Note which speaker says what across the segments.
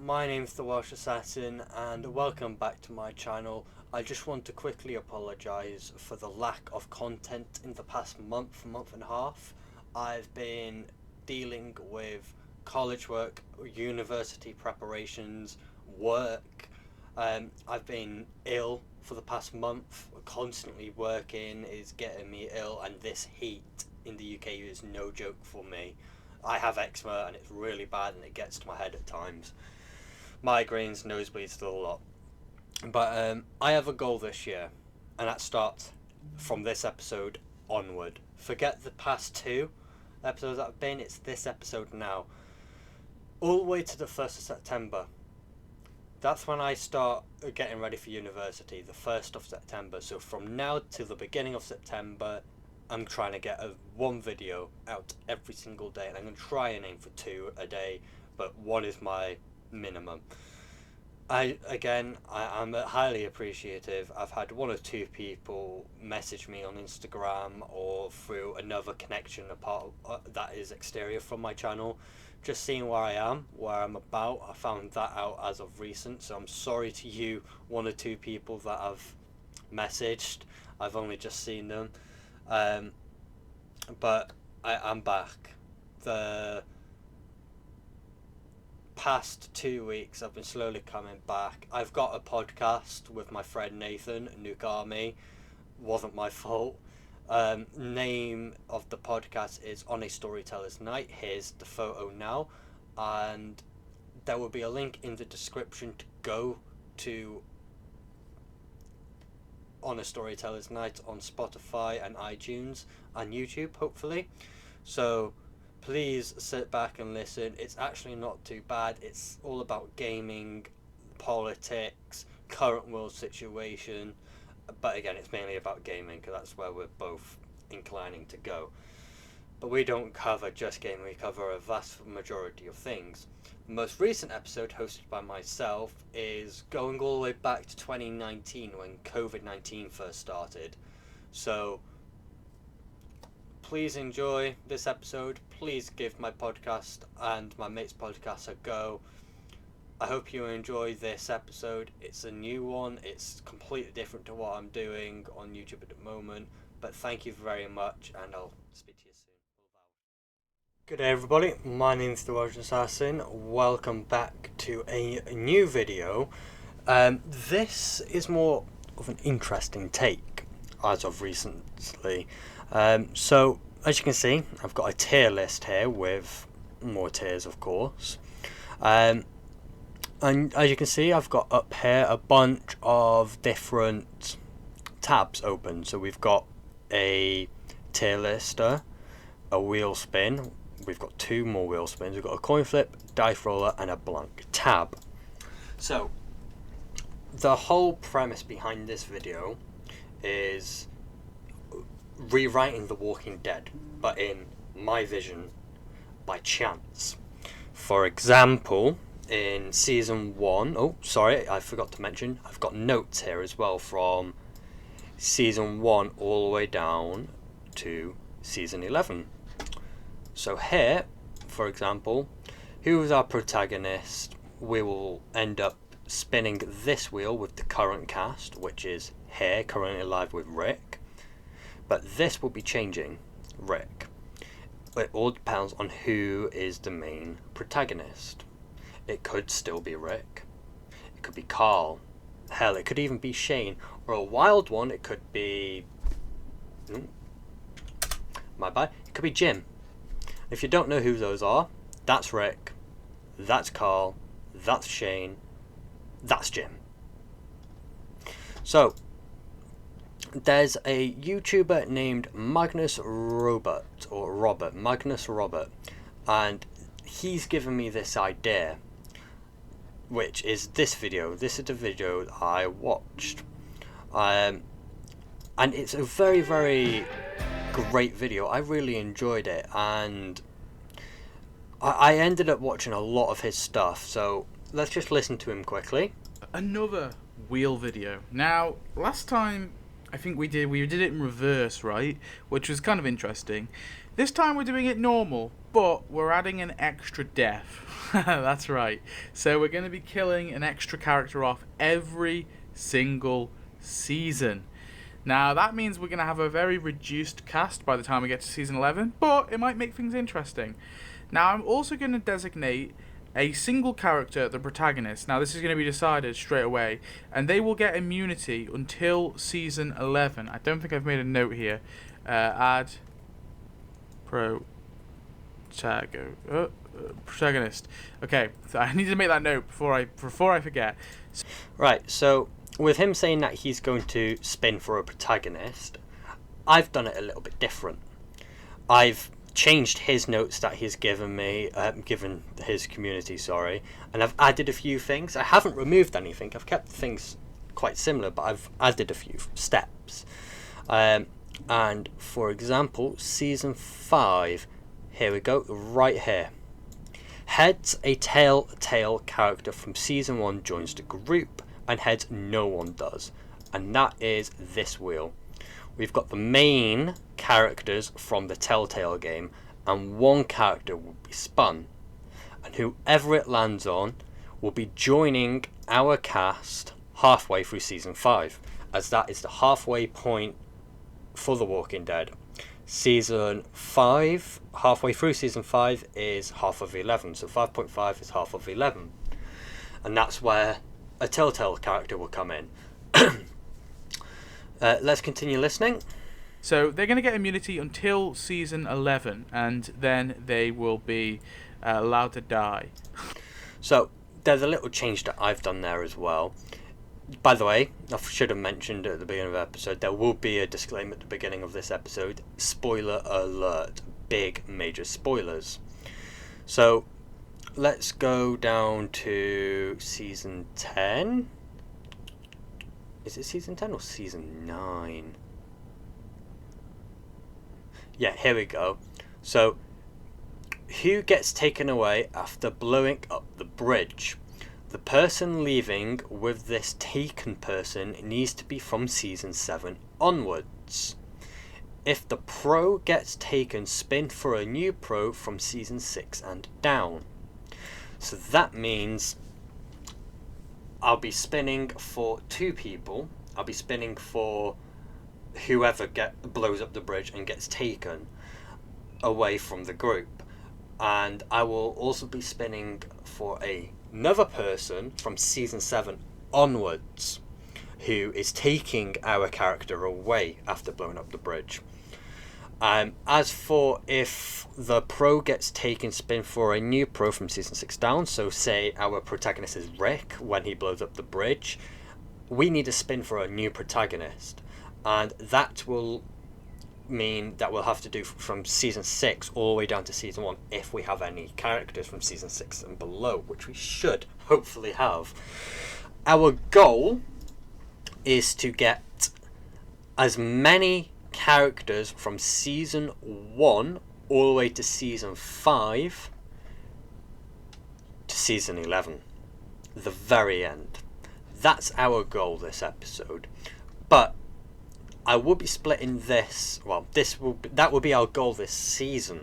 Speaker 1: my name's the Welsh Assassin and welcome back to my channel. I just want to quickly apologise for the lack of content in the past month and a half. I've been dealing with college work, university preparations, work. I've been ill for the past month. Constantly working is getting me ill, and this heat in the UK is no joke for me. I have eczema and it's really bad and it gets to my head at times. Migraines, nosebleeds, the lot. But I have a goal this year, and that starts from this episode onward. Forget the past two episodes that have been, it's this episode now. All the way to the 1st of September. That's when I start getting ready for university, the 1st of September. So from now to the beginning of September, I'm trying to get one video out every single day, and I'm going to try and aim for 2 a day, but 1 is my minimum. I'm highly appreciative. I've had 1 or 2 people message me on Instagram or through another connection apart that is exterior from my channel, just seeing where I am, where I'm about. I found that out as of recent, so I'm sorry to you 1 or 2 people that I've messaged. I've only just seen them. But I'm back. The past 2 weeks I've been slowly coming back. I've got a podcast with my friend Nathan, Nuke Army. Wasn't my fault. Name of the podcast is On a Storyteller's Night. Here's the photo now, and there will be a link in the description to go to On a Storyteller's Night on Spotify and iTunes and YouTube, hopefully. So please sit back and listen. It's actually not too bad. It's all about gaming, politics, current world situation, but again, it's mainly about gaming because that's where we're both inclining to go. But we don't cover just gaming, we cover a vast majority of things. The most recent episode, hosted by myself, is going all the way back to 2019 when COVID-19 first started. So please enjoy this episode. Please give my podcast and my mate's podcast a go. I hope you enjoy this episode. It's a new one. It's completely different to what I'm doing on YouTube at the moment. But thank you very much, and I'll speak to you soon. Good day everybody, my name's the Welsh Assassin. Welcome back to a new video. This is more of an interesting take as of recently. So as you can see, I've got a tier list here with more tiers, of course. And as you can see, I've got up here a bunch of different tabs open. So we've got a tier lister, a wheel spin, we've got 2 more wheel spins, we've got a coin flip, dice roller, and a blank tab. So the whole premise behind this video is rewriting The Walking Dead, but in my vision, by chance. For example, in season 1, I forgot to mention, I've got notes here as well from season 1 all the way down to season 11. So here, for example, who is our protagonist? We will end up spinning this wheel with the current cast, which is here, currently live with Rick. But this will be changing, Rick. It all depends on who is the main protagonist. It could still be Rick. It could be Carl. Hell, it could even be Shane. Or a wild one, it could be... my bad. It could be Jim. If you don't know who those are, that's Rick, that's Carl, that's Shane, that's Jim. So, there's a YouTuber named Magnus Robert, and he's given me this idea, which is this video. This is the video that I watched, and it's a very, very great video. I really enjoyed it, and I ended up watching a lot of his stuff, so let's just listen to him quickly.
Speaker 2: Another wheel video. Now, last time I think we did it in reverse, right? Which was kind of interesting. This time we're doing it normal, but we're adding an extra death. That's right. So we're going to be killing an extra character off every single season. Now that means we're going to have a very reduced cast by the time we get to season 11, but it might make things interesting. Now I'm also going to designate a single character, the protagonist. Now this is going to be decided straight away, and they will get immunity until season 11. I don't think I've made a note here. Add protagonist. Okay, so I need to make that note before I forget.
Speaker 1: Right, so with him saying that he's going to spin for a protagonist, I've done it a little bit different. I've changed his notes that he's given me, given his community, and I've added a few things. I haven't removed anything. I've kept things quite similar, but I've added a few steps. And for example, season 5, here we go, right here. Heads, a telltale character from season 1 joins the group, and heads, no one does. And that is this wheel. We've got the main characters from the Telltale game, and one character will be spun. And whoever it lands on will be joining our cast halfway through season 5, as that is the halfway point for The Walking Dead. Season 5, halfway through season 5 is half of 11, so 5.5 is half of 11. And that's where a Telltale character will come in. Let's continue listening.
Speaker 2: So they're going to get immunity until season 11, and then they will be allowed to die.
Speaker 1: So there's a little change that I've done there as well. By the way, I should have mentioned at the beginning of the episode, there will be a disclaimer at the beginning of this episode. Spoiler alert. Big, major spoilers. So let's go down to season 10. Is it season 10 or season 9? Yeah, here we go. So, who gets taken away after blowing up the bridge? The person leaving with this taken person needs to be from season 7 onwards. If the pro gets taken, spin for a new pro from season 6 and down. So that means I'll be spinning for 2 people. I'll be spinning for whoever blows up the bridge and gets taken away from the group. And I will also be spinning for another person from season 7 onwards who is taking our character away after blowing up the bridge. As for if the pro gets taken, spin for a new pro from season 6 down. So say our protagonist is Rick when he blows up the bridge. We need to spin for a new protagonist. And that will mean that we'll have to do from season 6 all the way down to season 1 if we have any characters from season 6 and below, which we should hopefully have. Our goal is to get as many characters from season 1 all the way to season 5 to season 11, the very end. That's our goal this episode. But I will be splitting this. Well, that will be our goal this season.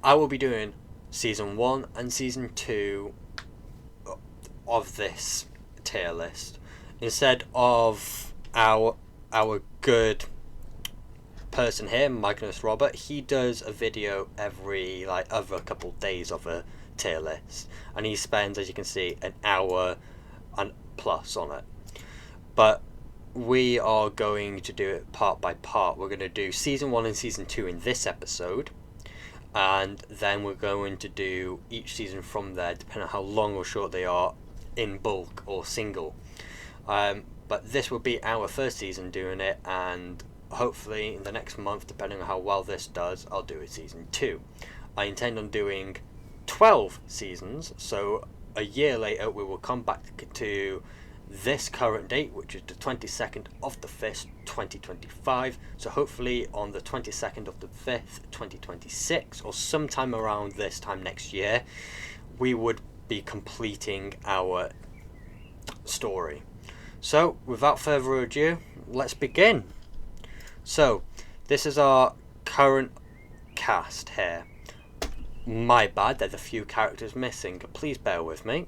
Speaker 1: I will be doing season 1 and season 2 of this tier list instead of our good person here, Magnus Robert. He does a video every other couple days of a tier list, and he spends, as you can see, an hour and plus on it. But we are going to do it part by part. We're going to do season 1 and season 2 in this episode, and then we're going to do each season from there, depending on how long or short they are, in bulk or single. But this will be our first season doing it, and hopefully in the next month, depending on how well this does, I'll do it season 2. I intend on doing 12 seasons, so a year later we will come back to this current date, which is the 22nd of the 5th, 2025. So hopefully on the 22nd of the 5th, 2026, or sometime around this time next year, we would be completing our story. So, without further ado, let's begin. So, this is our current cast here. My bad, there's a few characters missing. Please bear with me.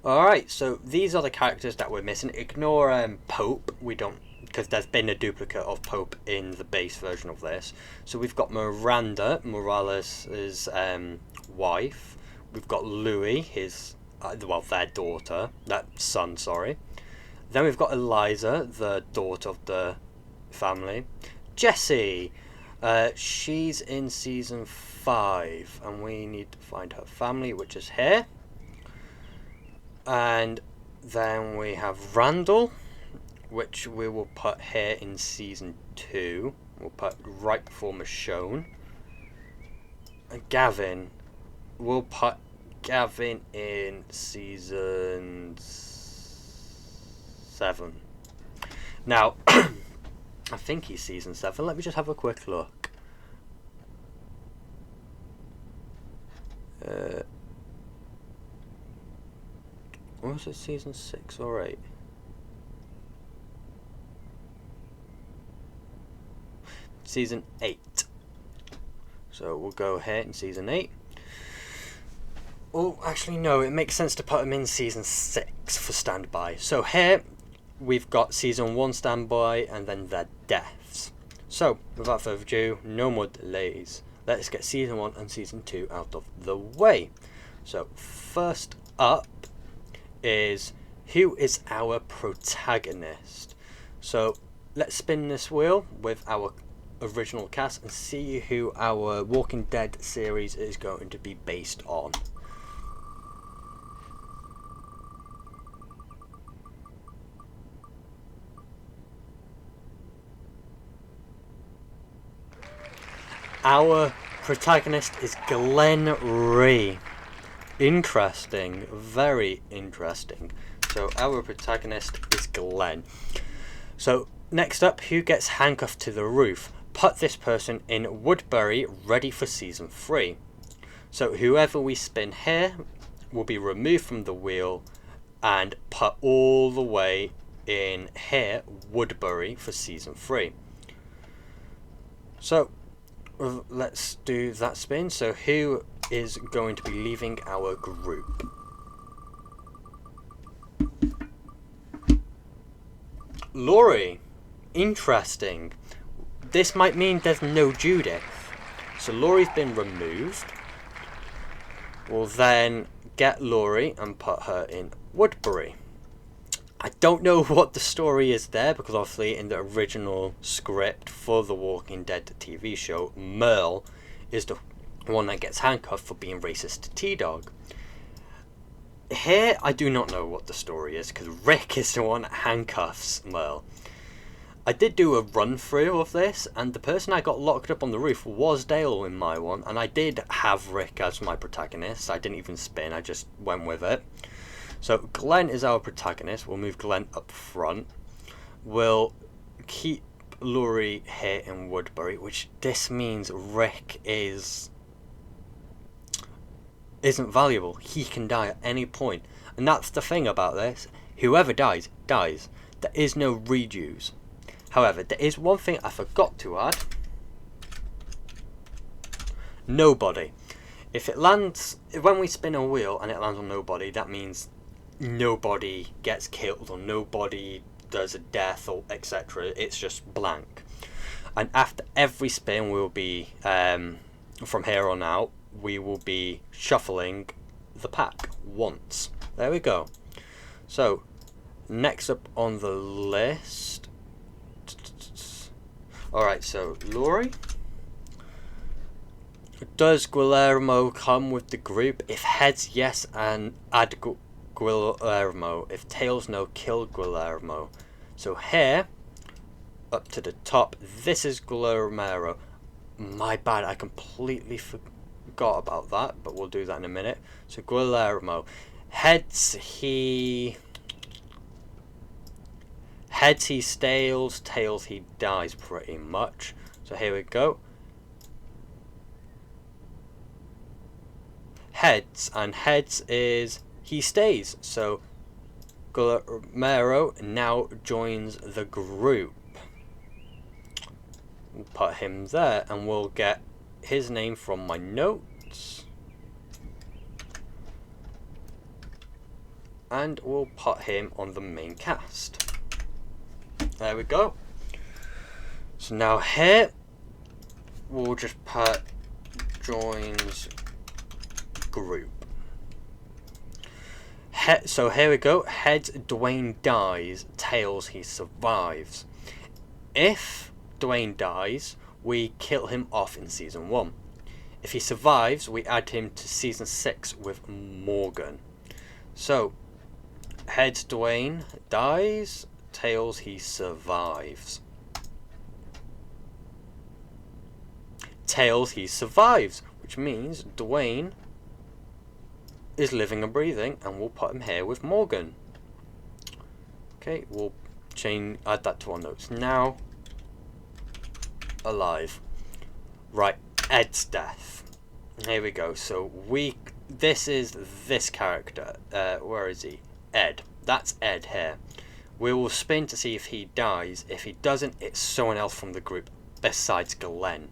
Speaker 1: Alright, so these are the characters that we're missing. Ignore Pope, we don't, because there's been a duplicate of Pope in the base version of this. So we've got Miranda, Morales' wife. We've got Louis, his, their daughter, son, sorry. Then we've got Eliza, the daughter of the family. Jessie, she's in season 5, and we need to find her family, which is here. And then we have Randall, which we will put here in season 2. We'll put right before Michonne. And Gavin, we'll put Gavin in season 7. Now, I think he's season 7. Let me just have a quick look. Was it season 6 or 8? Season 8. So we'll go here in season 8. Oh, actually no, it makes sense to put him in season 6 for standby. So here we've got season 1 standby and then their deaths. So without further ado, no more delays. Let's get season 1 and season 2 out of the way. So first up is who is our protagonist. So let's spin this wheel with our original cast and see who our Walking Dead series is going to be based on. Our protagonist is Glenn Rhee. Interesting, very interesting. So our protagonist is Glenn. So next up, who gets handcuffed to the roof? Put this person in Woodbury, ready for season 3. So whoever we spin here will be removed from the wheel and put all the way in here, Woodbury, for season 3. So let's do that spin. So who is going to be leaving our group? Laurie. Interesting. This might mean there's no Judith. So Laurie's been removed. We'll then get Laurie and put her in Woodbury. I don't know what the story is there, because obviously in the original script for the Walking Dead TV show, Merle is the one that gets handcuffed for being racist to T-Dog. Here, I do not know what the story is, because Rick is the one that handcuffs Merle. I did do a run-through of this, and the person I got locked up on the roof was Dale in my one, and I did have Rick as my protagonist. I didn't even spin, I just went with it. So Glenn is our protagonist. We'll move Glenn up front. We'll keep Laurie here in Woodbury, which this means Rick isn't valuable. He can die at any point. And that's the thing about this. Whoever dies, dies. There is no redos. However, there is one thing I forgot to add. Nobody. If it lands, when we spin a wheel and it lands on nobody, that means nobody gets killed or nobody does a death or etc. It's just blank. And after every spin, we'll be, from here on out, we will be shuffling the pack once. There we go. So, next up on the list. Alright, so Laurie. Does Guillermo come with the group? If heads, yes, and add Guillermo. If tails, no, kill Guillermo. So here, up to the top, this is Guillermo. My bad, I completely forgot about that, but we'll do that in a minute. So Guillermo. Heads he stays, tails he dies, pretty much. So here we go. Heads, and heads is he stays. So Guillermo now joins the group. We'll put him there, and we'll get his name from my notes. And we'll put him on the main cast. There we go. So now here, we'll just put joins group. So here we go. Heads, Dwayne dies. Tails, he survives. If Dwayne dies, we kill him off in season 1. If he survives, we add him to season 6 with Morgan. So heads, Dwayne dies. Tails, he survives. Tails, he survives, which means Dwayne is living and breathing, and we'll put him here with Morgan. Okay, we'll add that to our notes now. Alive. Right, Ed's death. Here we go. So this is this character. Where is he? Ed. That's Ed here. We will spin to see if he dies. If he doesn't, it's someone else from the group besides Glenn.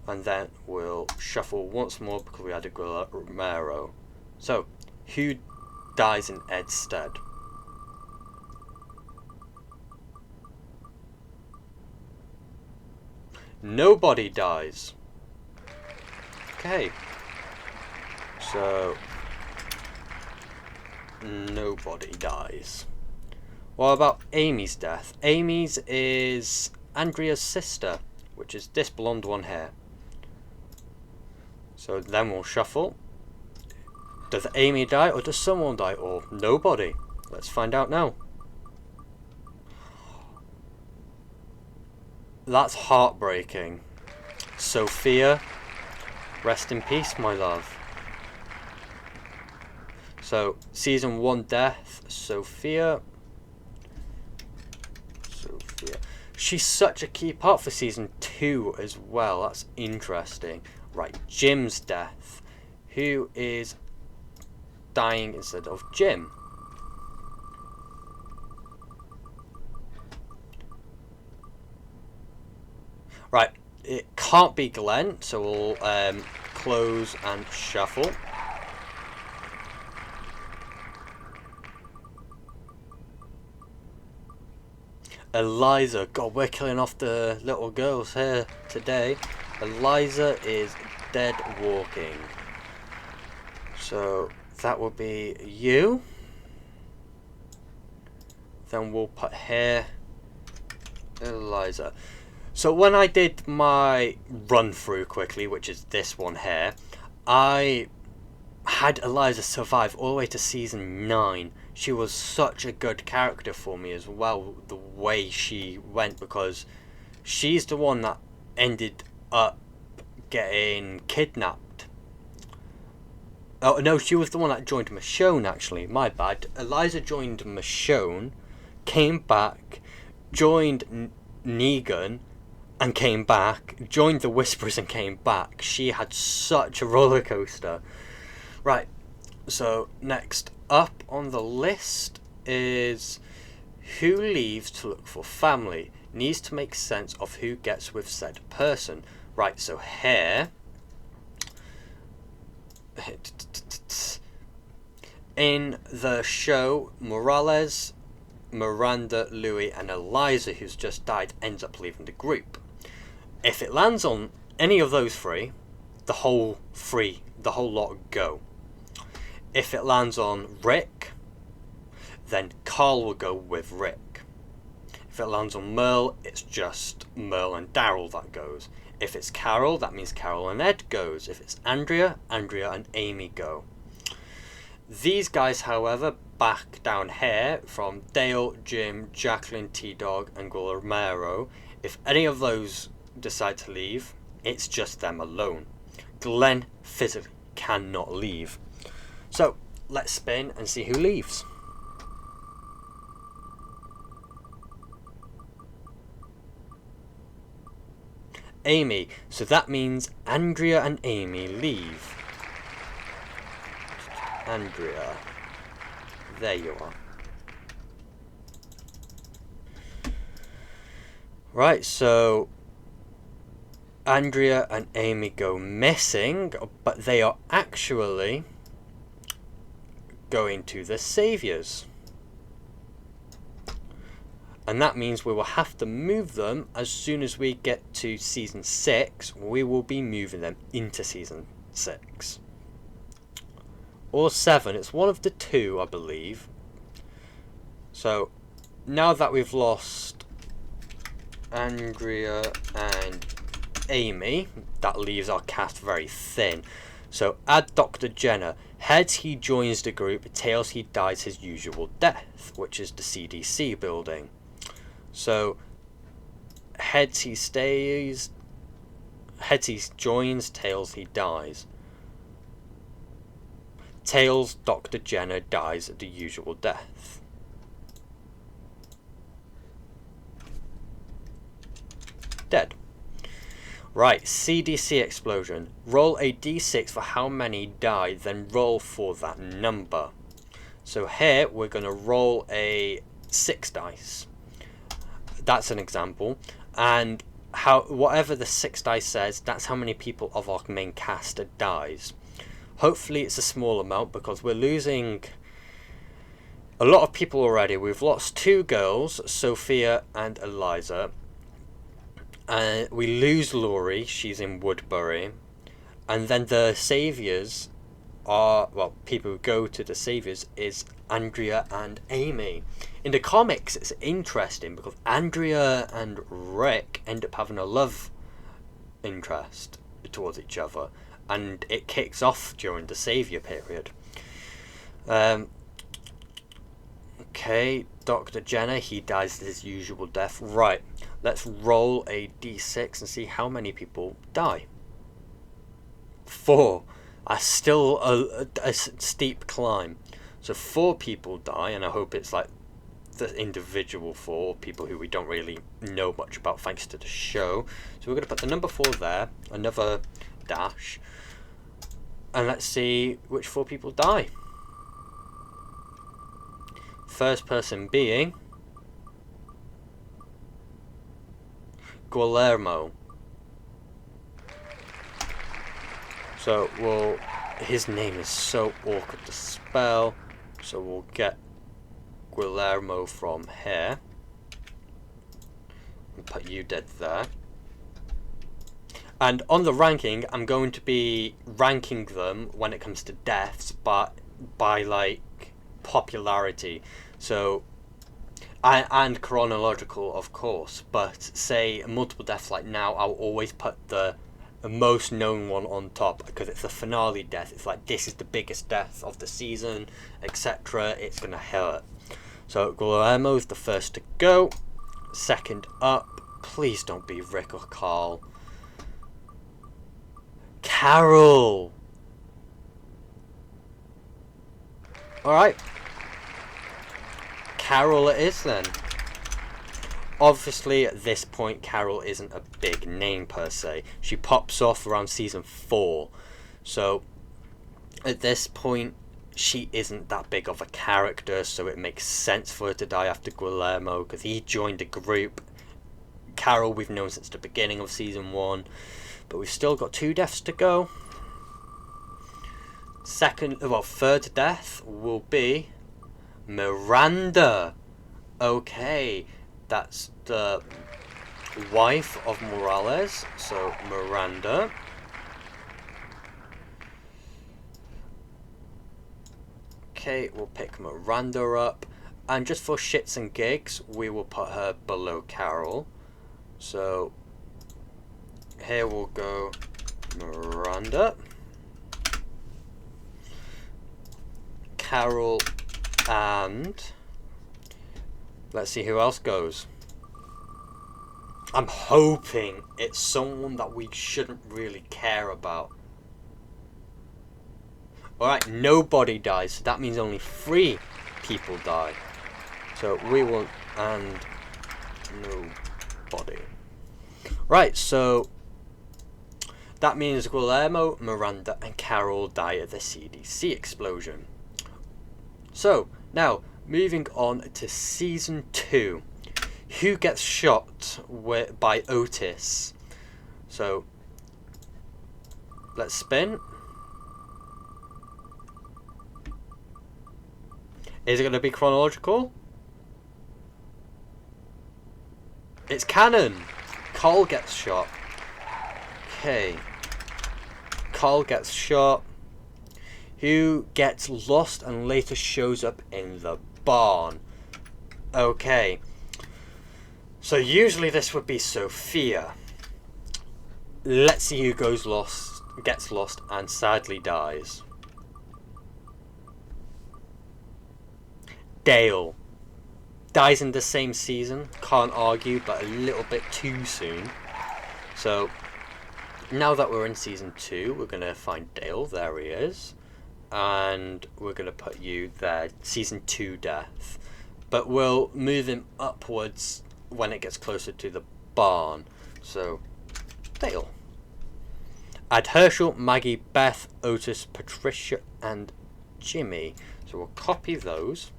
Speaker 1: And then we'll shuffle once more because we added Guillermo. So, who dies in Ed's stead? Nobody dies. Okay. So, nobody dies. What about Amy's death? Amy's is Andrea's sister, which is this blonde one here. So then we'll shuffle. Does Amy die, or does someone die, or nobody? Let's find out now. That's heartbreaking. Sophia, rest in peace, my love. So, season 1 death, Sophia. She's such a key part for season 2 as well. That's interesting. Right, Jim's death. Who is dying instead of Jim? Right, it can't be Glenn, so we'll close and shuffle. Eliza. God, we're killing off the little girls here today. Eliza is dead walking. So that would be you. Then we'll put here Eliza. So when I did my run through quickly, which is this one here, I had Eliza survive all the way to season 9. She was such a good character for me as well, the way she went, because she's the one that ended up getting kidnapped. Oh no, she was the one that joined Michonne, actually, my bad. Eliza joined Michonne, came back, joined Negan, and came back, joined the Whisperers and came back. She had such a roller coaster. Right, so next up on the list is who leaves to look for family. Needs to make sense of who gets with said person. Right, so here, in the show, Morales, Miranda, Louis, and Eliza, who's just died, ends up leaving the group. If it lands on any of those three, the whole lot go. If it lands on Rick, then Carl will go with Rick. If it lands on Merle, it's just Merle and Daryl that goes. If it's Carol, that means Carol and Ed goes. If it's Andrea, Andrea and Amy go. These guys, however, back down here from Dale, Jim, Jacqueline, T-Dog and Guillermo, if any of those decide to leave, it's just them alone. Glenn physically cannot leave. So let's spin and see who leaves. Amy. So that means Andrea and Amy leave. Andrea. There you are. Right, so Andrea and Amy go missing, but they are actually going to the Saviours. And that means we will have to move them as soon as we get to Season 6. We will be moving them into Season 6. Or 7, it's one of the two, I believe. So, now that we've lost Andrea and Amy, that leaves our cast very thin. So add Dr. Jenner. Heads, he joins the group. Tails, he dies his usual death, which is the CDC building. So heads, he stays. Heads, he joins. Tails, he dies. Tails, Dr. Jenner dies the usual death. Dead. Right, CDC explosion. Roll a d6 for how many die, then roll for that number. So here we're going to roll a 6 dice. That's an example. And whatever the 6 dice says, that's how many people of our main cast dies. Hopefully it's a small amount because we're losing a lot of people already. We've lost 2 girls, Sophia and Eliza. We lose Laurie, she's in Woodbury. And then the Saviours are, well, people who go to the Saviours is Andrea and Amy. In the comics, it's interesting because Andrea and Rick end up having a love interest towards each other. And it kicks off during the Saviour period. Okay, Dr. Jenner, he dies his usual death. Right, let's roll a d6 and see how many people die. 4. That's still a steep climb. So 4 people die, and I hope it's like the individual 4 people who we don't really know much about thanks to the show. So we're going to put the number 4 there, another dash, and let's see which 4 people die. First person being Guillermo. So his name is so awkward to spell, so we'll get Guillermo from here and put you dead there. And on the ranking, I'm going to be ranking them when it comes to deaths, but by like popularity. So and chronological, of course, but say multiple deaths like now, I'll always put the most known one on top because it's the finale death. It's like this is the biggest death of the season, etc. It's gonna hurt. So Guillermo's the first to go. Second up, please don't be Rick or Carl. Carol. Alright. Carol it is then. Obviously at this point Carol isn't a big name per se. She pops off around season 4. So at this point she isn't that big of a character, so it makes sense for her to die after Guillermo because he joined the group. Carol we've known since the beginning of season 1, but we've still got 2 deaths to go. Third death will be Miranda. Okay, that's the wife of Morales, so Miranda. Okay, we'll pick Miranda up, and just for shits and gigs, we will put her below Carol. So here we'll go Miranda, Carol, and let's see who else goes. I'm hoping it's someone that we shouldn't really care about. Alright, nobody dies, so that means only 3 people die. So we will, and nobody. Right, so that means Guillermo, Miranda, and Carol die at the CDC explosion. So, now, moving on to Season 2. Who gets shot by Otis? So, let's spin. Is it going to be chronological? It's canon! Carl gets shot. Okay. Carl gets shot. Who gets lost and later shows up in the barn? Okay. So usually this would be Sophia. Let's see who gets lost and sadly dies. Dale. Dies in the same season. Can't argue, but a little bit too soon. So, now that we're in Season 2, we're going to find Dale. There he is. And we're going to put you there. Season 2 death. But we'll move him upwards when it gets closer to the barn. So, Dale. Add Herschel, Maggie, Beth, Otis, Patricia, and Jimmy. So we'll copy those.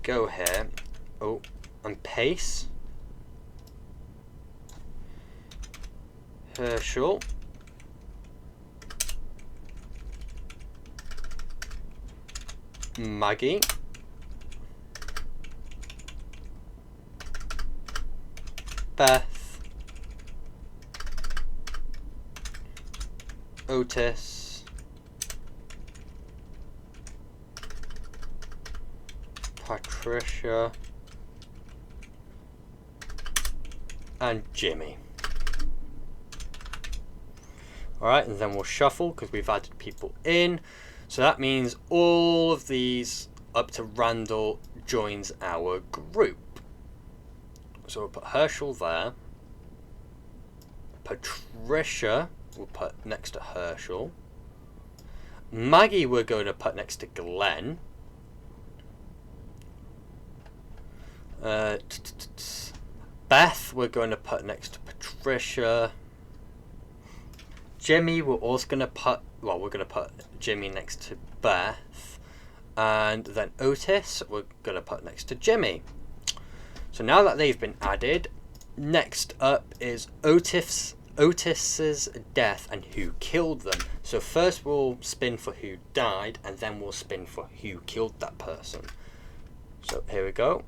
Speaker 1: Go here. Oh, and paste. Herschel. Maggie. Beth. Otis. Patricia. And Jimmy. Alright, and then we'll shuffle because we've added people in. So that means all of these up to Randall joins our group. So we'll put Herschel there. Patricia we'll put next to Herschel. Maggie we're going to put next to Glenn. Beth we're going to put next to Patricia. Jimmy we're also going to put, well, we're going to put Jimmy next to Beth. And then Otis we're going to put next to Jimmy. So now that they've been added, next up is Otis's death and who killed them. So first we'll spin for who died, and then we'll spin for who killed that person. So here we go.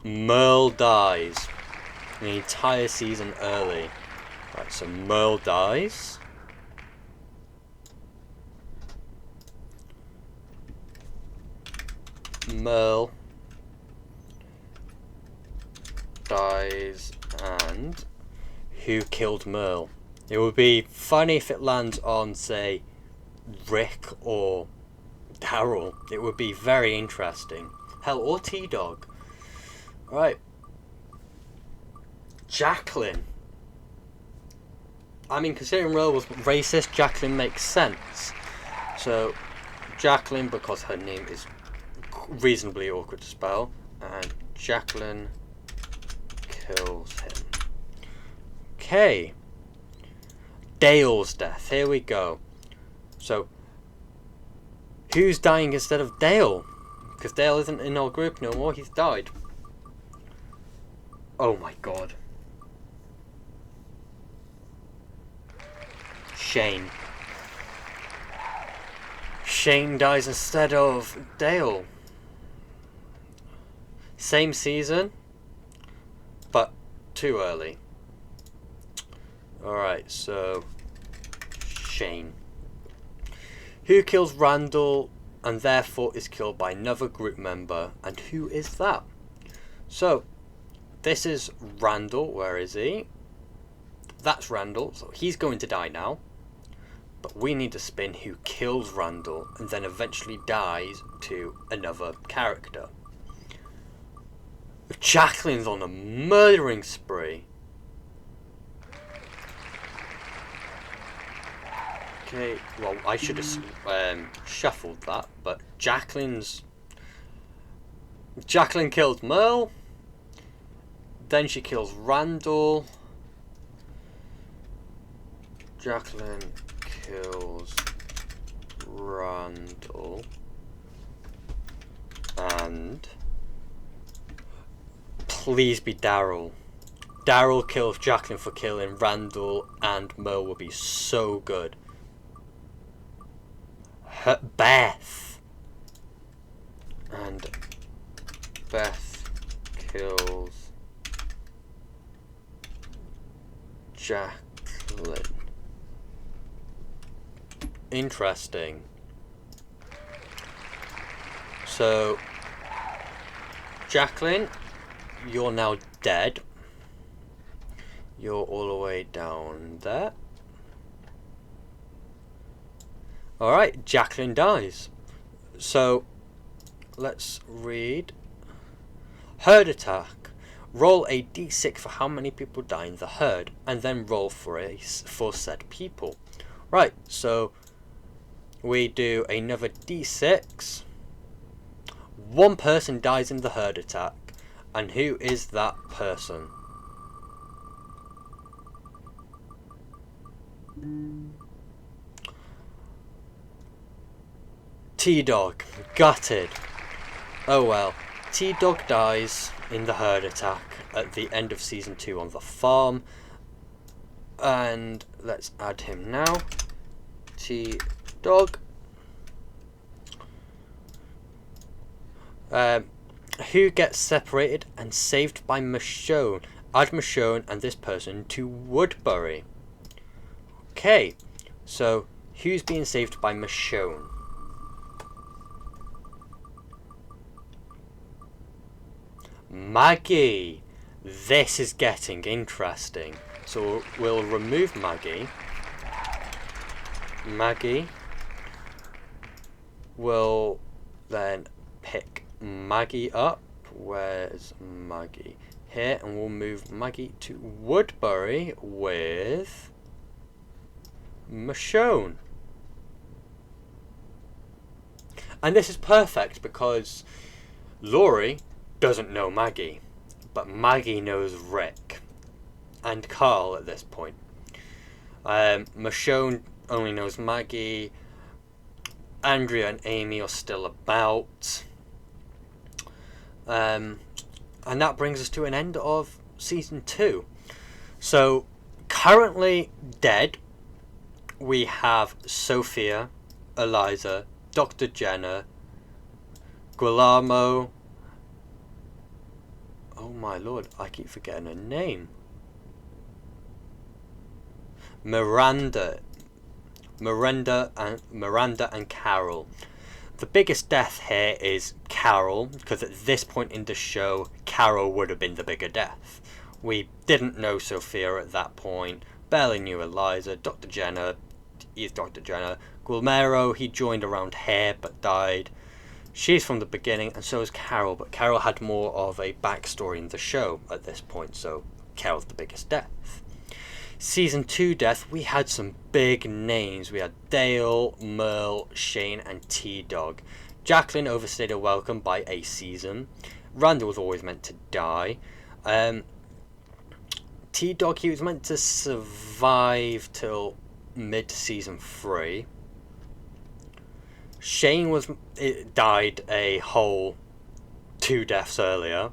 Speaker 1: Merle dies. An entire season early. Right, so Merle dies. Merle dies, and who killed Merle? It would be funny if it lands on, say, Rick or Daryl. It would be very interesting. Hell, or T-Dog. Right. Jacqueline. I mean, considering Merle was racist, Jacqueline makes sense. So, Jacqueline, because her name is reasonably awkward to spell, and Jacqueline kills him. Okay. Dale's death. Here we go. So, who's dying instead of Dale? Because Dale isn't in our group no more. He's died. Oh my god. Shane. Shane dies instead of Dale. Same season, but too early. Alright, so Shane. Who kills Randall and therefore is killed by another group member, and who is that? So, this is Randall. Where is he? That's Randall, so he's going to die now. But we need to spin who kills Randall and then eventually dies to another character. Jacqueline's on a murdering spree. Okay, well, I should have shuffled that, but Jacqueline kills Merle. Then she kills Randall. Jacqueline kills Randall. And please be Daryl. Daryl kills Jacqueline for killing Randall, and Merle will be so good. Beth. And Beth kills Jacqueline. Interesting. So, Jacqueline, you're now dead. You're all the way down there. Alright, Jacqueline dies. So, let's read. Herd attack. Roll a d6 for how many people die in the herd, and then roll for said people. Right, so we do another d6. One person dies in the herd attack. And who is that person? T-Dog. Gutted. Oh well. T-Dog dies in the herd attack at the end of season 2 on the farm. And let's add him now. T-Dog. Who gets separated and saved by Michonne? Add Michonne and this person to Woodbury. Okay, so who's being saved by Michonne? Maggie. This is getting interesting. So we'll remove Maggie. Maggie will then pick Maggie up. Where's Maggie? Here, and we'll move Maggie to Woodbury with Michonne. And this is perfect because Laurie doesn't know Maggie, but Maggie knows Rick and Carl at this point. Michonne only knows Maggie. Andrea and Amy are still about. And that brings us to an end of season 2. So, currently dead, we have Sophia, Eliza, Dr. Jenna, Guillermo. Oh my lord, I keep forgetting her name. Miranda and Carol. The biggest death here is Carol, because at this point in the show, Carol would have been the bigger death. We didn't know Sophia at that point, barely knew Eliza. Dr. Jenna is Dr. Jenna. Guillermo, he joined around here but died. She's from the beginning, and so is Carol, but Carol had more of a backstory in the show at this point, so Carol's the biggest death. Season 2 death, we had some big names. We had Dale, Merle, Shane, and T-Dog. Jacqueline overstayed her welcome by a season. Randall was always meant to die. T-Dog, he was meant to survive till mid-season 3. Shane died a whole 2 deaths earlier.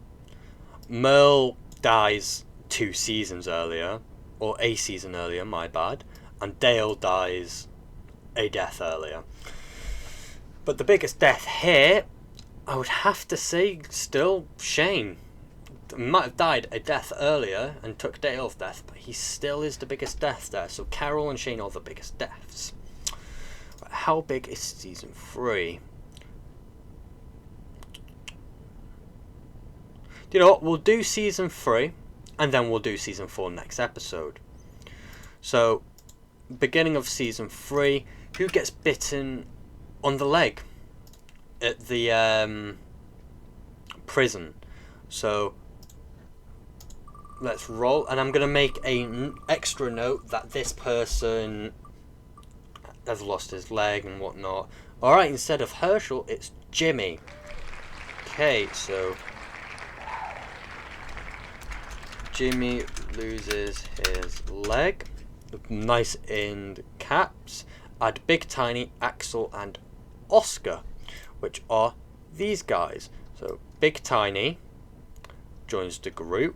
Speaker 1: Merle dies 2 seasons earlier. Or a season earlier, my bad. And Dale dies a death earlier. But the biggest death here, I would have to say, still Shane. He might have died a death earlier and took Dale's death, but he still is the biggest death there. So Carol and Shane are the biggest deaths. How big is season 3? You know what? We'll do season 3. And then we'll do season 4 next episode. So, beginning of season 3, who gets bitten on the leg at the prison? So, let's roll. And I'm going to make an extra note that this person has lost his leg and whatnot. Alright, instead of Herschel, it's Jimmy. Okay, so Jimmy loses his leg. Nice in caps. Add Big Tiny, Axel, and Oscar, which are these guys. So Big Tiny joins the group.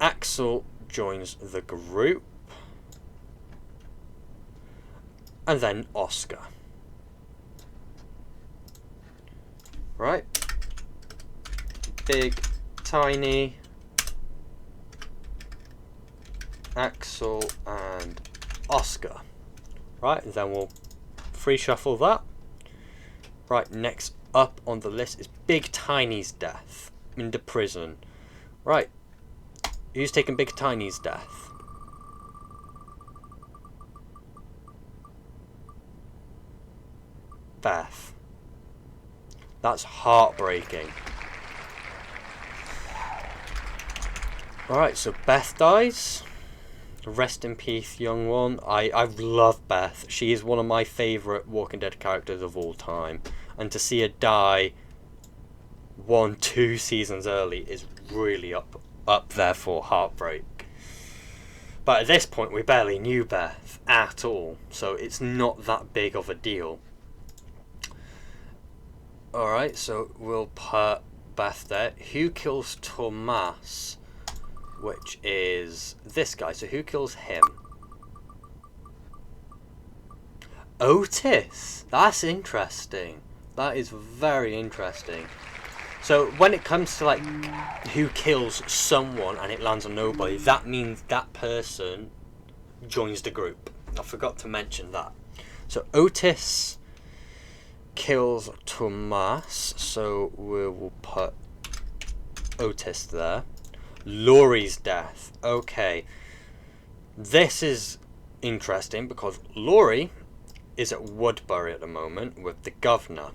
Speaker 1: Axel joins the group. And then Oscar. Right. Big Tiny, Axel, and Oscar. Right, and then we'll free shuffle that. Right, next up on the list is Big Tiny's death in the prison. Right, who's taking Big Tiny's death? Beth. That's heartbreaking. Alright, so Beth dies. Rest in peace, young one. I love Beth. She is one of my favourite Walking Dead characters of all time. And to see her die 1-2 seasons early is really up there for heartbreak. But at this point we barely knew Beth at all, so it's not that big of a deal. Alright, so we'll put Beth there. Who kills Tomas? Which is this guy. So who kills him? Otis! That's interesting. That is very interesting. So when it comes to like who kills someone and it lands on nobody, that means that person joins the group. I forgot to mention that. So Otis kills Tomas, so we will put Otis there. Laurie's death. Okay. This is interesting because Laurie is at Woodbury at the moment with the governor.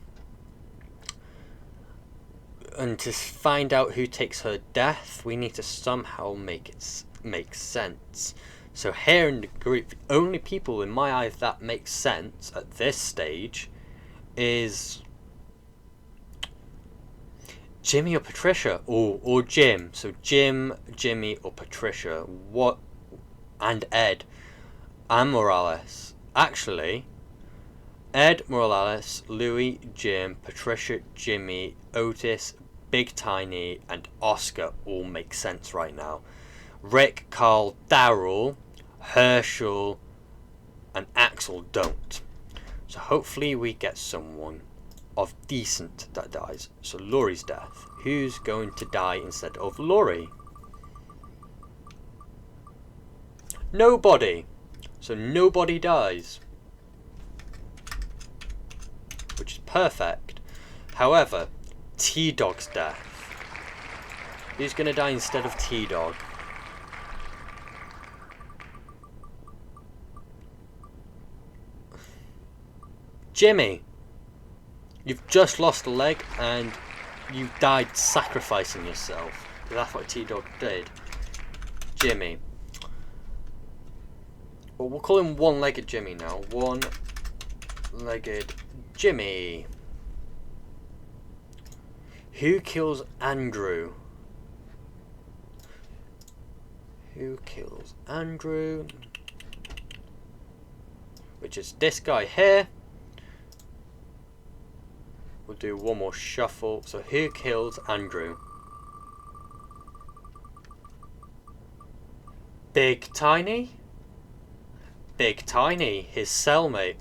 Speaker 1: And to find out who takes her death, we need to somehow make it make sense. So here in the group, the only people in my eyes that make sense at this stage is Jimmy or Patricia, or Jim. So Jim, Jimmy, or Patricia. What? And Ed and Morales. Actually, Ed, Morales, Louis, Jim, Patricia, Jimmy, Otis, Big Tiny, and Oscar all make sense right now. Rick, Carl, Daryl, Herschel, and Axel don't. So hopefully we get someone of decent that dies. So Laurie's death. Who's going to die instead of Laurie? Nobody. So nobody dies, which is perfect. However, T-Dog's death. Who's going to die instead of T-Dog? Jimmy. You've just lost a leg and you died sacrificing yourself. That's what T-Dog did. Jimmy. Well, we'll call him One-Legged Jimmy now. One-Legged Jimmy. Who kills Andrew? Who kills Andrew? Which is this guy here. We'll do one more shuffle. So who kills Andrew? Big Tiny? Big Tiny, his cellmate.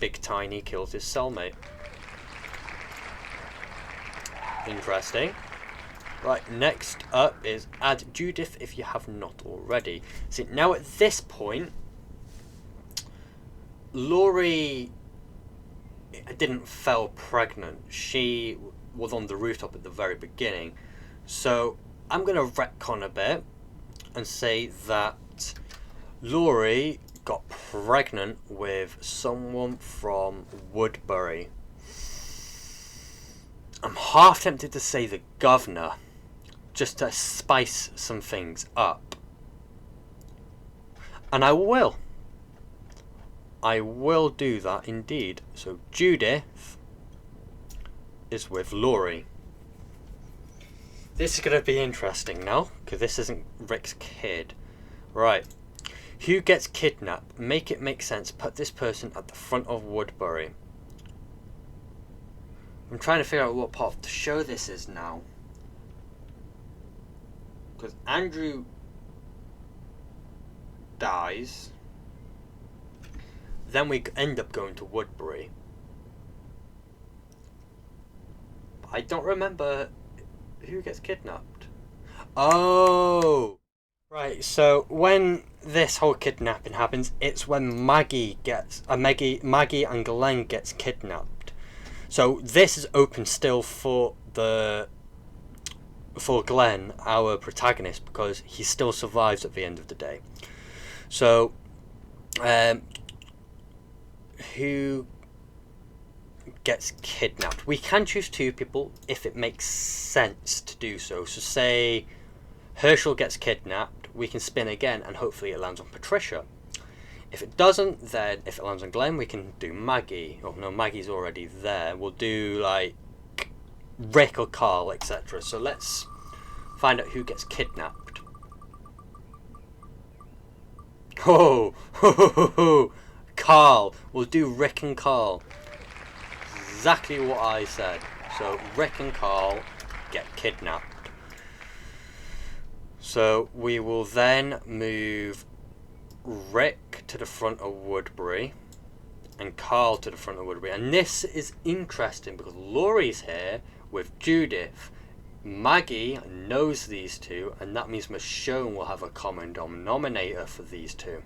Speaker 1: Big Tiny kills his cellmate. Interesting. Right, next up is add Judith if you have not already. See, now at this point, Laurie didn't fell pregnant. She was on the rooftop at the very beginning. So I'm going to retcon a bit and say that Laurie got pregnant with someone from Woodbury. I'm half tempted to say the governor, just to spice some things up. And I will. I will do that indeed. So Judith is with Laurie. This is going to be interesting now, because this isn't Rick's kid. Right. Who gets kidnapped? Make it make sense. Put this person at the front of Woodbury. I'm trying to figure out what part of the show this is now. Because Andrew dies. Then we end up going to Woodbury. But I don't remember who gets kidnapped. Oh! Right, so when this whole kidnapping happens, it's when Maggie and Glenn gets kidnapped. So this is open still for Glenn, our protagonist, because he still survives at the end of the day. So, who gets kidnapped? We can choose two people if it makes sense to do so. So say Herschel gets kidnapped, we can spin again and hopefully it lands on Patricia. If it doesn't, then if it lands on Glenn, we can do Maggie. Oh no, Maggie's already there. We'll do like Rick or Carl, etc. So let's find out who gets kidnapped. Oh, ho, ho, ho, ho. Carl. We'll do Rick and Carl. Exactly what I said. So Rick and Carl get kidnapped. So we will then move Rick to the front of Woodbury and Carl to the front of Woodbury. And this is interesting because Laurie's here with Judith. Maggie knows these two, and that means Michonne will have a common denominator for these two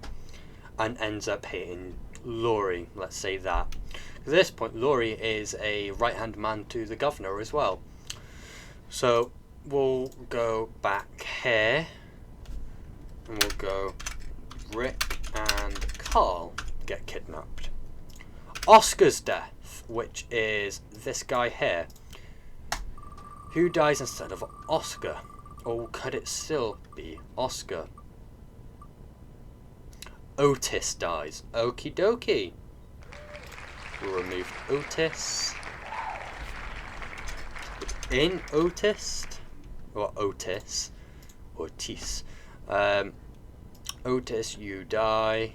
Speaker 1: and ends up hitting Laurie, let's say that. At this point, Laurie is a right-hand man to the governor as well. So we'll go back here and we'll go Rick and Carl get kidnapped. Oscar's death, which is this guy here. Who dies instead of Oscar? Or could it still be Oscar? Otis dies. Okie dokie. We'll remove Otis. In Otis, or Otis, Otis, you die.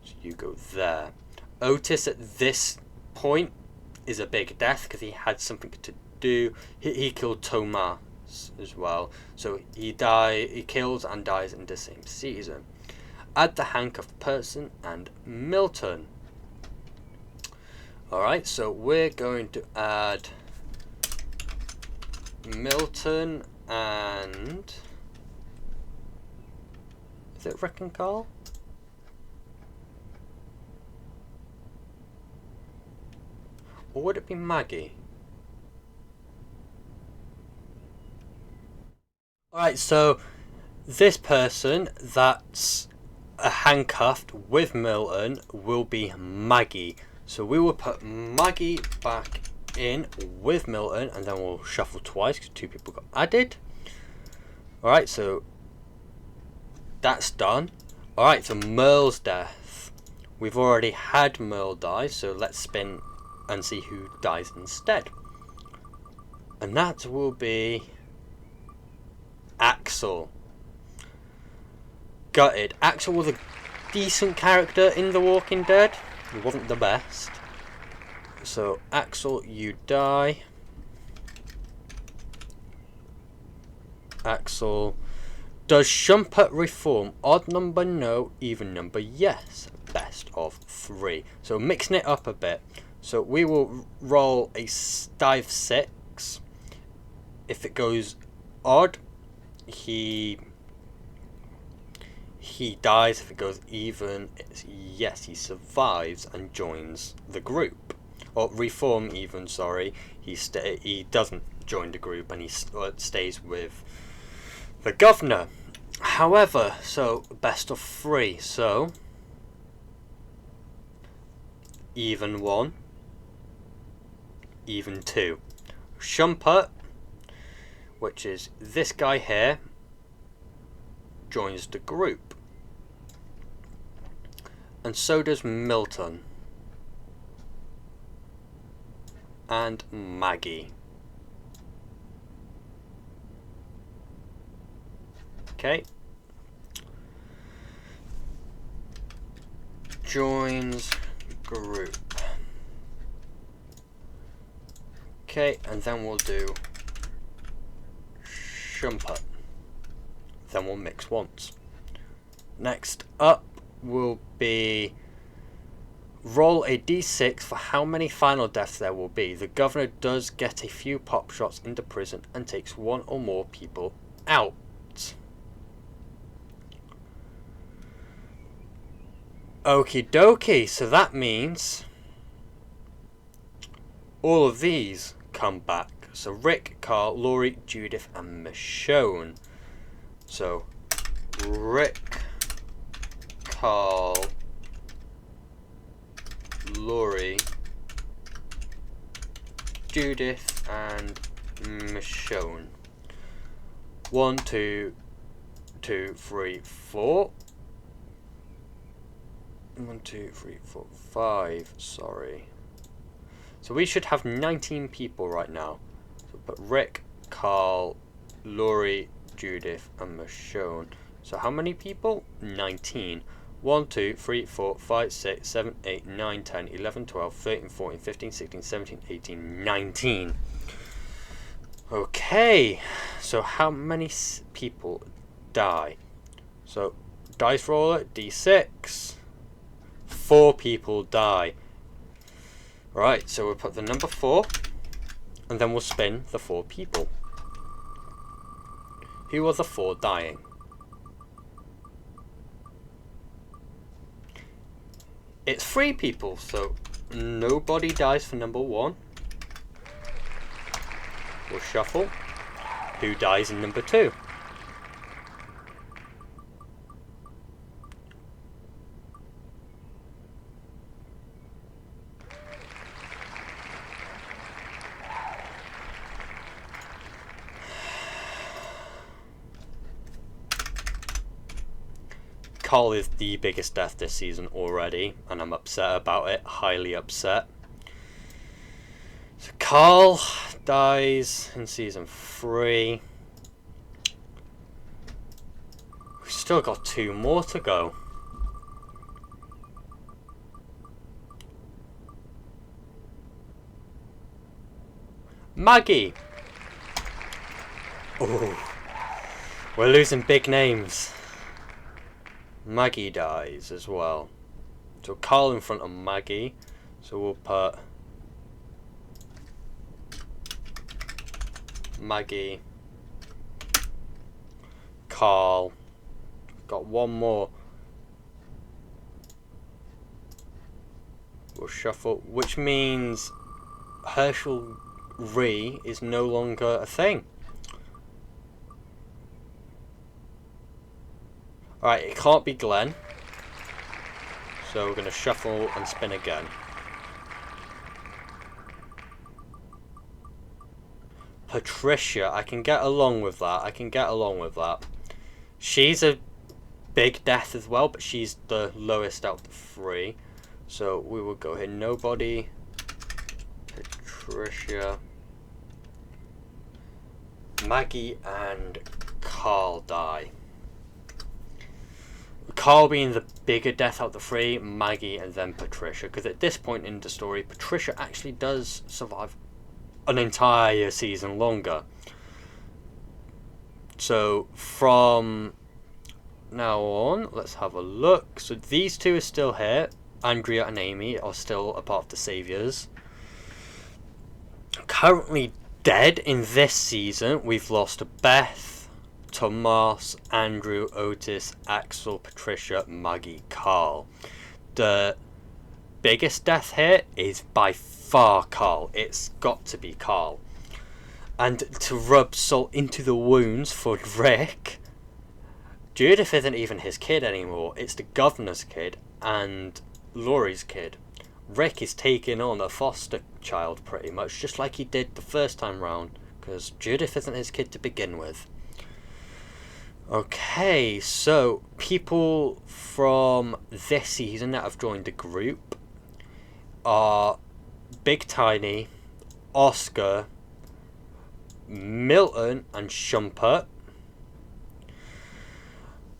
Speaker 1: So you go there. Otis at this point is a big death because he had something to do. He killed Thomas as well. So he kills and dies in the same season. Add the handcuffed person and Milton. Alright, so we're going to add Milton and... is it Rick and Carl? Or would it be Maggie? Alright, so this person that's handcuffed with Milton will be Maggie. So we will put Maggie back in with Milton and then we'll shuffle twice because two people got added. Alright, so that's done. Alright, so Merle's death. We've already had Merle die, so let's spin and see who dies instead. And that will be Axel. Gutted. Axel was a decent character in The Walking Dead. He wasn't the best. So Axel, you die. Axel. Does Shumpert reform? Odd number no, even number yes. Best of 3. So mixing it up a bit. So we will roll a dive 6. If it goes odd, he dies. If it goes even, it's yes, he survives and joins the group. Or reform even, sorry. He doesn't join the group and he stays with the governor. However, so best of 3. So even 1, even 2. Shumpert, which is this guy here, joins the group. And so does Milton. And Maggie. Okay. Joins group. Okay, and then we'll do Shumpert. Then we'll mix once. Next up will be roll a d6 for how many final deaths there will be. The governor does get a few pop shots into prison and takes one or more people out. Okie dokie, so that means all of these come back. So Rick, Carl, Laurie, Judith and Michonne. So Rick, Carl, Laurie, Judith and Michonne. 1, 2, 3, 4. 1, 2, 3, 4, 5. Sorry. So we should have 19 people right now. So put Rick, Carl, Laurie, Judith and Michonne. So how many people? 19. 1, 2, 3, 4, 5, 6, 7, 8, 9, 10, 11, 12, 13, 14, 15, 16, 17, 18, 19. Okay. So how many people die? So dice roller, d6. 4 people die. Right, so we'll put the number 4 and then we'll spin the 4 people. Who are the 4 dying? It's 3 people, so nobody dies for number 1. We'll shuffle. Who dies in number 2? Carl is the biggest death this season already, and I'm upset about it, highly upset. So Carl dies in season 3. We've still got 2 more to go. Maggie! Oh, we're losing big names. Maggie dies as well. So Carl in front of Maggie. So we'll put Maggie, Carl. Got one more. We'll shuffle, which means Herschel Rhee is no longer a thing. Alright, it can't be Glenn. So we're going to shuffle and spin again. Patricia, I can get along with that. She's a big death as well, but she's the lowest out of the 3. So we will go here. Nobody. Patricia. Maggie and Carl die. Carl being the bigger death out of the 3, Maggie and then Patricia. Because at this point in the story, Patricia actually does survive an entire season longer. So from now on, let's have a look. So these 2 are still here. Andrea and Amy are still a part of the Saviors. Currently dead in this season, we've lost Beth, Tomas, Andrew, Otis, Axel, Patricia, Maggie, Carl. The biggest death here is by far Carl. It's got to be Carl. And to rub salt into the wounds for Rick, Judith isn't even his kid anymore. It's the governor's kid and Laurie's kid. Rick is taking on a foster child pretty much, just like he did the first time round, because Judith isn't his kid to begin with. Okay, so people from this season that have joined the group are Big Tiny, Oscar, Milton, and Shumpert.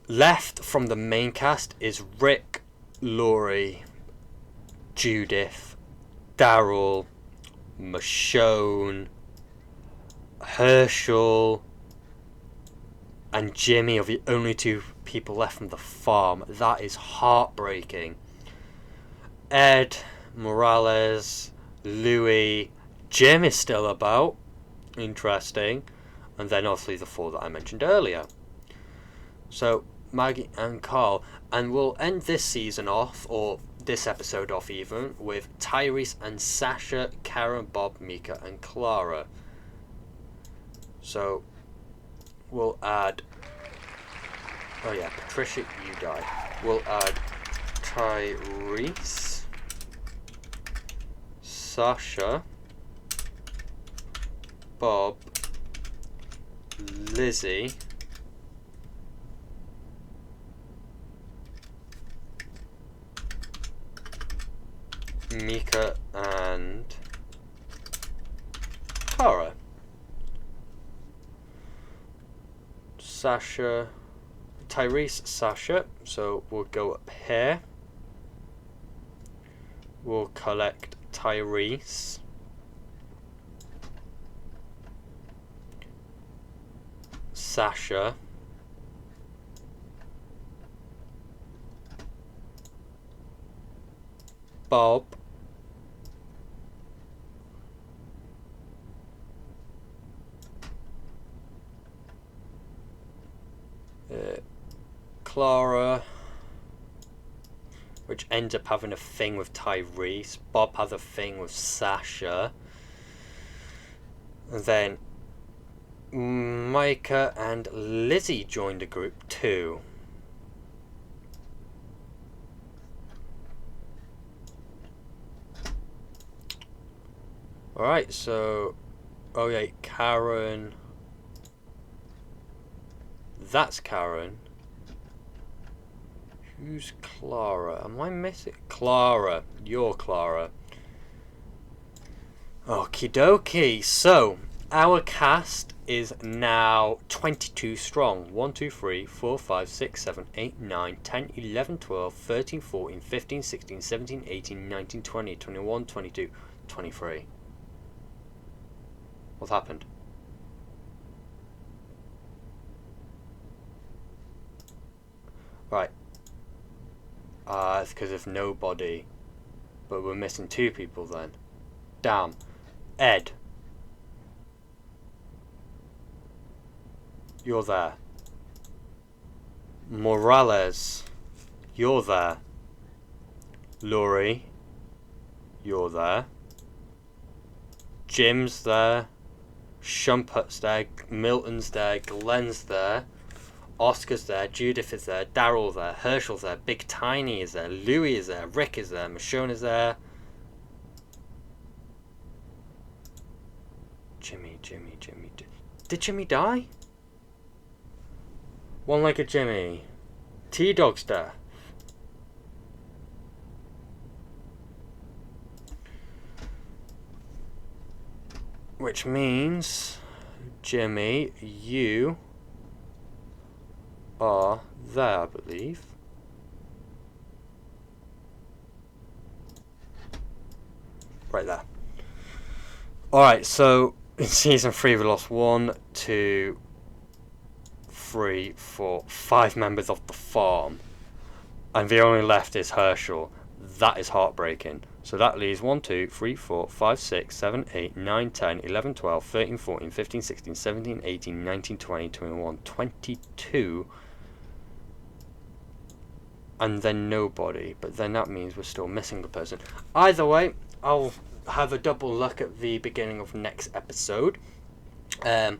Speaker 1: Left from the main cast is Rick, Laurie, Judith, Daryl, Michonne, Herschel, and Jimmy are the only two people left from the farm. That is heartbreaking. Ed, Morales, Louis, Jim is still about. Interesting. And then obviously the four that I mentioned earlier. So Maggie and Carl. And we'll end this season off, or this episode off even, with Tyrese and Sasha, Karen, Bob, Mika, and Clara. So we'll add... Oh yeah, Patricia, you die. We'll add Tyrese, Sasha, Bob, Lizzie, Mika, and Clara. Sasha, Tyrese, Sasha, so we'll go up here. We'll collect Tyrese. Sasha. Bob. Clara, which ends up having a thing with Tyrese. Bob has a thing with Sasha. And then Micah and Lizzie joined the group too. Alright, so... Oh yeah, Karen... That's Karen. Who's Clara? Am I missing? Clara. You're Clara. Okie dokie. So, our cast is now 22 strong. 1, 2, 3, 4, 5, 6, 7, 8, 9, 10, 11, 12, 13, 14, 15, 16, 17, 18, 19, 20, 21, 22, 23. What happened? Right. It's because of nobody. But we're missing 2 people then. Damn. Ed. You're there. Morales. You're there. Laurie. You're there. Jim's there. Shumpert's there. Milton's there. Glenn's there. Oscar's there, Judith is there, Daryl there, Herschel's there, Big Tiny is there, Louis is there, Rick is there, Michonne is there. Jimmy. Did Jimmy die? One-legged Jimmy. T-Dog's death. Which means, Jimmy, you... are there, I believe. Right there. Alright, so in season 3 we lost 1, 2, 3, 4, 5 members of the farm. And the only left is Herschel. That is heartbreaking. So that leaves 1, 2, 3, 4, 5, 6, 7, 8, 9, 10, 11, 12, 13, 14, 15, 16, 17, 18, 19, 20, 21, 22... and then nobody, but then that means we're still missing the person. Either way, I'll have a double look at the beginning of next episode. Again,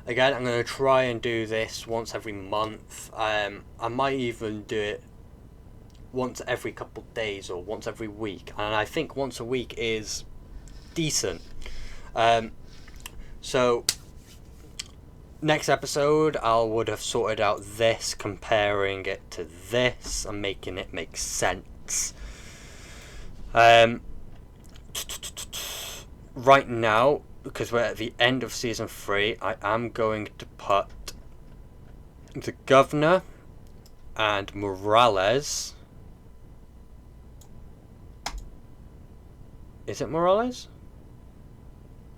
Speaker 1: I'm going to try and do this once every month. I might even do it once every couple of days or once every week, and I think once a week is decent. So next episode I would have sorted out this, comparing it to this and making it make sense. Right now, because we're at the end of season 3, I am going to put the governor and Morales. Is it Morales?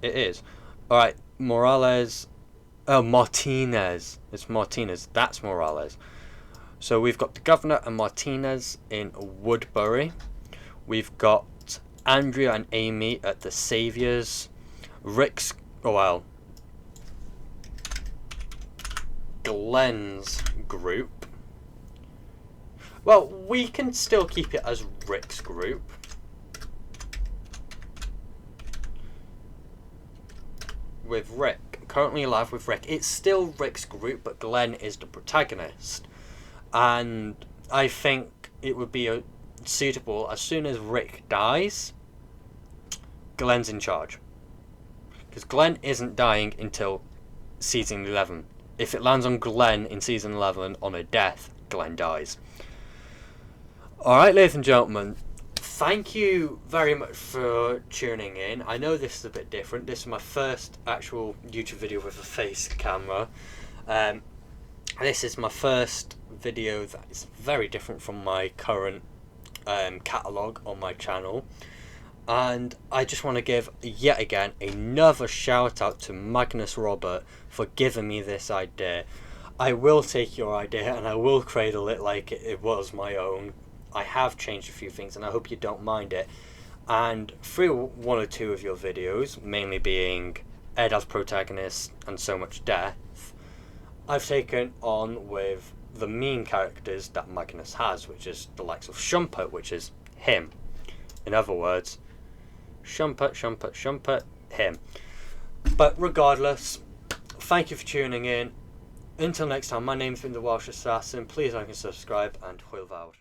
Speaker 1: It is. Alright, Morales. Oh, Martinez. It's Martinez. That's Morales. So we've got the governor and Martinez in Woodbury. We've got Andrea and Amy at the Saviors. Rick's. Oh, well. Glenn's group. Well, we can still keep it as Rick's group. With Rick. Currently alive with Rick. It's still Rick's group, but Glenn is the protagonist. And I think it would be suitable, as soon as Rick dies, Glenn's in charge. Because Glenn isn't dying until season 11. If it lands on Glenn in season 11 on a death, Glenn dies. Alright, ladies and gentlemen, thank you very much for tuning in. I know this is a bit different. This is my first actual YouTube video with a face camera. This is my first video that is very different from my current catalogue on my channel. And I just want to give, yet again, another shout out to Magnus Robert for giving me this idea. I will take your idea and I will cradle it like it was my own. I have changed a few things and I hope you don't mind it. And through one or two of your videos, mainly being Ed as protagonist and So Much Death, I've taken on with the mean characters that Magnus has, which is the likes of Shumpert, which is him. In other words, Shumpert, him. But regardless, thank you for tuning in. Until next time, my name's been the Welsh Assassin. Please like and subscribe, and hwyl fawr.